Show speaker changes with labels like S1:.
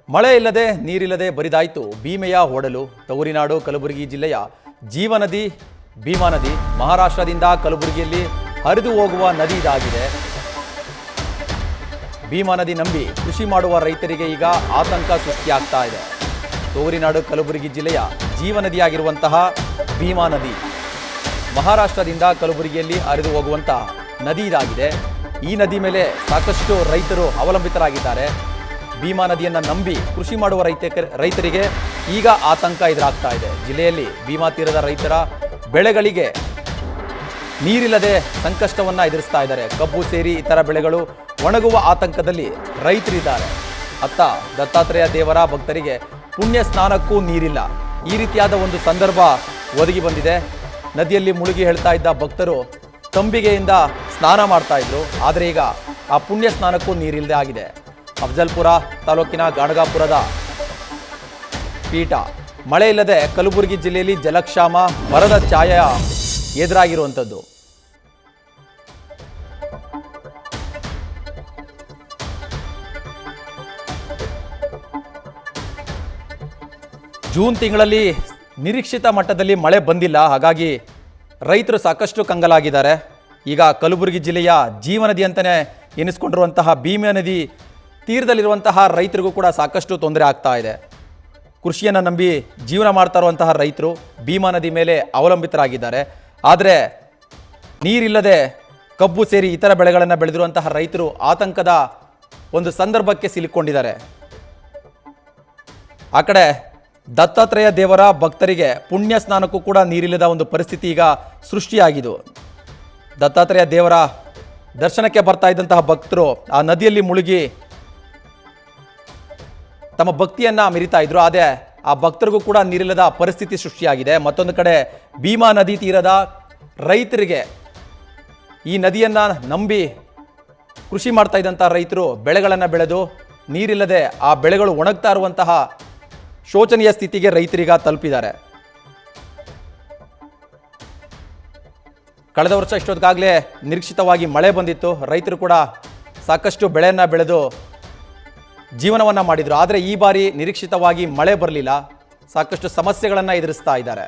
S1: ಮಳೆ ಇಲ್ಲದೆ ನೀರಿಲ್ಲದೆ ಬರಿದಾಯಿತು ಭೀಮೆಯ ಒಡಲು. ತವರಿನಾಡು ಕಲಬುರಗಿ ಜಿಲ್ಲೆಯ ಜೀವನದಿ ಭೀಮಾ ನದಿ ಮಹಾರಾಷ್ಟ್ರದಿಂದ ಕಲಬುರಗಿಯಲ್ಲಿ ಹರಿದು ಹೋಗುವ ನದಿ ಇದಾಗಿದೆ. ಭೀಮಾ ನದಿ ನಂಬಿ ಕೃಷಿ ಮಾಡುವ ರೈತರಿಗೆ ಈಗ ಆತಂಕ ಸೃಷ್ಟಿಯಾಗ್ತಾ ಇದೆ. ತವರಿನಾಡು ಕಲಬುರಗಿ ಜಿಲ್ಲೆಯ ಜೀವನದಿಯಾಗಿರುವಂತಹ ಭೀಮಾ ನದಿ ಮಹಾರಾಷ್ಟ್ರದಿಂದ ಕಲಬುರಗಿಯಲ್ಲಿ ಹರಿದು ಹೋಗುವಂತಹ ನದಿ ಇದಾಗಿದೆ. ಈ ನದಿ ಮೇಲೆ ಸಾಕಷ್ಟು ರೈತರು ಅವಲಂಬಿತರಾಗಿದ್ದಾರೆ. ಭೀಮಾ ನದಿಯನ್ನು ನಂಬಿ ಕೃಷಿ ಮಾಡುವ ರೈತರಿಗೆ ಈಗ ಆತಂಕ ಎದುರಾಗ್ತಾ ಇದೆ. ಜಿಲ್ಲೆಯಲ್ಲಿ ಭೀಮಾ ತೀರದ ರೈತರ ಬೆಳೆಗಳಿಗೆ ನೀರಿಲ್ಲದೆ ಸಂಕಷ್ಟವನ್ನು ಎದುರಿಸ್ತಾ ಇದ್ದಾರೆ. ಕಬ್ಬು ಸೇರಿ ಇತರ ಬೆಳೆಗಳು ಒಣಗುವ ಆತಂಕದಲ್ಲಿ ರೈತರಿದ್ದಾರೆ. ಅತ್ತ ದತ್ತಾತ್ರೇಯ ದೇವರ ಭಕ್ತರಿಗೆ ಪುಣ್ಯ ಸ್ನಾನಕ್ಕೂ ನೀರಿಲ್ಲ. ಈ ರೀತಿಯಾದ ಒಂದು ಸಂದರ್ಭ ಒದಗಿ ಬಂದಿದೆ. ನದಿಯಲ್ಲಿ ಮುಳುಗಿ ಹೇಳ್ತಾ ಇದ್ದ ಭಕ್ತರು ತಂಬಿಗೆಯಿಂದ ಸ್ನಾನ ಮಾಡ್ತಾ ಇದ್ರು. ಆದರೆ ಈಗ ಆ ಪುಣ್ಯ ಸ್ನಾನಕ್ಕೂ ನೀರಿಲ್ಲದೆ ಆಗಿದೆ. ಅಫಜಲ್ಪುರ ತಾಲೂಕಿನ ಗಾಣಗಾಪುರದ ಪೀಠ ಮಳೆ ಇಲ್ಲದೆ ಕಲಬುರಗಿ ಜಿಲ್ಲೆಯಲ್ಲಿ ಜಲಕ್ಷಾಮ ಬರದ ಛಾಯೆ ಎದುರಾಗಿರುವಂಥದ್ದು. ಜೂನ್ ತಿಂಗಳಲ್ಲಿ ನಿರೀಕ್ಷಿತ ಮಟ್ಟದಲ್ಲಿ ಮಳೆ ಬಂದಿಲ್ಲ. ಹಾಗಾಗಿ ರೈತರು ಸಾಕಷ್ಟು ಕಂಗಾಲಾಗಿದ್ದಾರೆ. ಈಗ ಕಲಬುರಗಿ ಜಿಲ್ಲೆಯ ಜೀವನದಿ ಅಂತಲೇ ಎನಿಸ್ಕೊಂಡಿರುವಂತಹ ಭೀಮಾ ನದಿ ತೀರದಲ್ಲಿರುವಂತಹ ರೈತರಿಗೂ ಕೂಡ ಸಾಕಷ್ಟು ತೊಂದರೆ ಆಗ್ತಾ ಇದೆ. ಕೃಷಿಯನ್ನು ನಂಬಿ ಜೀವನ ಮಾಡ್ತಾ ಇರುವಂತಹ ರೈತರು ಭೀಮಾ ನದಿ ಮೇಲೆ ಅವಲಂಬಿತರಾಗಿದ್ದಾರೆ. ಆದರೆ ನೀರಿಲ್ಲದೆ ಕಬ್ಬು ಸೇರಿ ಇತರ ಬೆಳೆಗಳನ್ನು ಬೆಳೆದಿರುವಂತಹ ರೈತರು ಆತಂಕದ ಒಂದು ಸಂದರ್ಭಕ್ಕೆ ಸಿಲುಕೊಂಡಿದ್ದಾರೆ. ಆ ಕಡೆ ದತ್ತಾತ್ರೇಯ ದೇವರ ಭಕ್ತರಿಗೆ ಪುಣ್ಯ ಸ್ನಾನಕ್ಕೂ ಕೂಡ ನೀರಿಲ್ಲದ ಒಂದು ಪರಿಸ್ಥಿತಿ ಈಗ ಸೃಷ್ಟಿಯಾಗಿದ್ದು. ದತ್ತಾತ್ರೇಯ ದೇವರ ದರ್ಶನಕ್ಕೆ ಬರ್ತಾ ಇದ್ದಂತಹ ಭಕ್ತರು ಆ ನದಿಯಲ್ಲಿ ಮುಳುಗಿ ತಮ್ಮ ಭಕ್ತಿಯನ್ನು ಮೆರಿತಾ ಇದ್ರು. ಆದರೆ ಆ ಭಕ್ತರಿಗೂ ಕೂಡ ನೀರಿಲ್ಲದ ಪರಿಸ್ಥಿತಿ ಸೃಷ್ಟಿಯಾಗಿದೆ. ಮತ್ತೊಂದು ಕಡೆ ಭೀಮಾ ನದಿ ತೀರದ ರೈತರಿಗೆ ಈ ನದಿಯನ್ನು ನಂಬಿ ಕೃಷಿ ಮಾಡ್ತಾ ಇದ್ದಂತಹ ರೈತರು ಬೆಳೆಗಳನ್ನು ಬೆಳೆದು ನೀರಿಲ್ಲದೆ ಆ ಬೆಳೆಗಳು ಒಣಗ್ತಾ ಇರುವಂತಹ ಶೋಚನೀಯ ಸ್ಥಿತಿಗೆ ರೈತರೀಗ ತಲುಪಿದ್ದಾರೆ. ಕಳೆದ ವರ್ಷ ಇಷ್ಟೊತ್ತಿಗಾಗಲೇ ನಿರೀಕ್ಷಿತವಾಗಿ ಮಳೆ ಬಂದಿತ್ತು. ರೈತರು ಕೂಡ ಸಾಕಷ್ಟು ಬೆಳೆಯನ್ನು ಬೆಳೆದು ಜೀವನವನ್ನು ಮಾಡಿದರು. ಆದರೆ ಈ ಬಾರಿ ನಿರೀಕ್ಷಿತವಾಗಿ ಮಳೆ ಬರಲಿಲ್ಲ. ಸಾಕಷ್ಟು ಸಮಸ್ಯೆಗಳನ್ನು ಎದುರಿಸ್ತಾ ಇದ್ದಾರೆ.